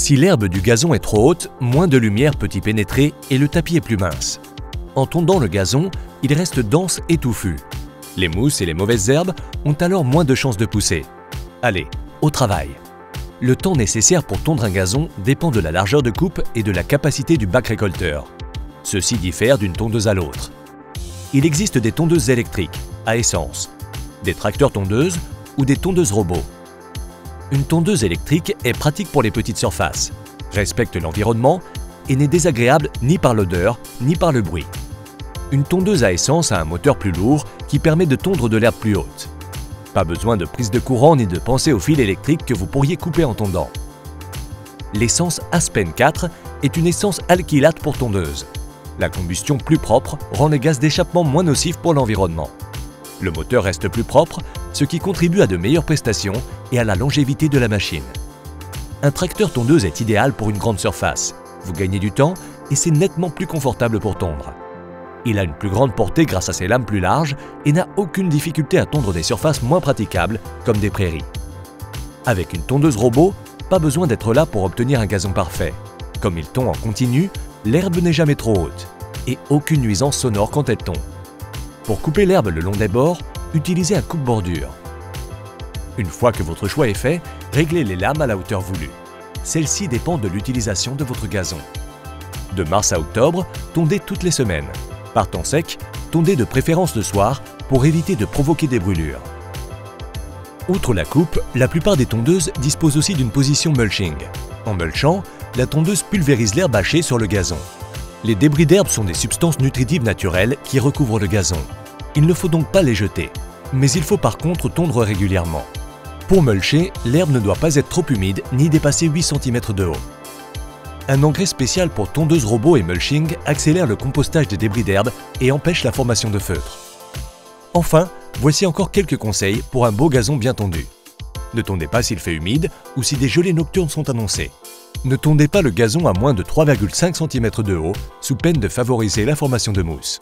Si l'herbe du gazon est trop haute, moins de lumière peut y pénétrer et le tapis est plus mince. En tondant le gazon, il reste dense et touffu. Les mousses et les mauvaises herbes ont alors moins de chances de pousser. Allez, au travail! Le temps nécessaire pour tondre un gazon dépend de la largeur de coupe et de la capacité du bac récolteur. Ceci diffère d'une tondeuse à l'autre. Il existe des tondeuses électriques, à essence, des tracteurs tondeuses ou des tondeuses robots. Une tondeuse électrique est pratique pour les petites surfaces, respecte l'environnement et n'est désagréable ni par l'odeur ni par le bruit. Une tondeuse à essence a un moteur plus lourd qui permet de tondre de l'herbe plus haute. Pas besoin de prise de courant ni de penser au fil électrique que vous pourriez couper en tondant. L'essence Aspen 4 est une essence alkylate pour tondeuse. La combustion plus propre rend les gaz d'échappement moins nocifs pour l'environnement. Le moteur reste plus propre, ce qui contribue à de meilleures prestations et à la longévité de la machine. Un tracteur tondeuse est idéal pour une grande surface. Vous gagnez du temps et c'est nettement plus confortable pour tondre. Il a une plus grande portée grâce à ses lames plus larges et n'a aucune difficulté à tondre des surfaces moins praticables, comme des prairies. Avec une tondeuse robot, pas besoin d'être là pour obtenir un gazon parfait. Comme il tond en continu, l'herbe n'est jamais trop haute et aucune nuisance sonore quand elle tombe. Pour couper l'herbe le long des bords, utilisez un coupe-bordure. Une fois que votre choix est fait, réglez les lames à la hauteur voulue. Celle-ci dépend de l'utilisation de votre gazon. De mars à octobre, tondez toutes les semaines. Par temps sec, tondez de préférence le soir pour éviter de provoquer des brûlures. Outre la coupe, la plupart des tondeuses disposent aussi d'une position mulching. En mulchant, la tondeuse pulvérise l'herbe hachée sur le gazon. Les débris d'herbe sont des substances nutritives naturelles qui recouvrent le gazon. Il ne faut donc pas les jeter, mais il faut par contre tondre régulièrement. Pour mulcher, l'herbe ne doit pas être trop humide ni dépasser 8 cm de haut. Un engrais spécial pour tondeuse robot et mulching accélère le compostage des débris d'herbe et empêche la formation de feutre. Enfin, voici encore quelques conseils pour un beau gazon bien tondu. Ne tondez pas s'il fait humide ou si des gelées nocturnes sont annoncées. Ne tondez pas le gazon à moins de 3,5 cm de haut, sous peine de favoriser la formation de mousse.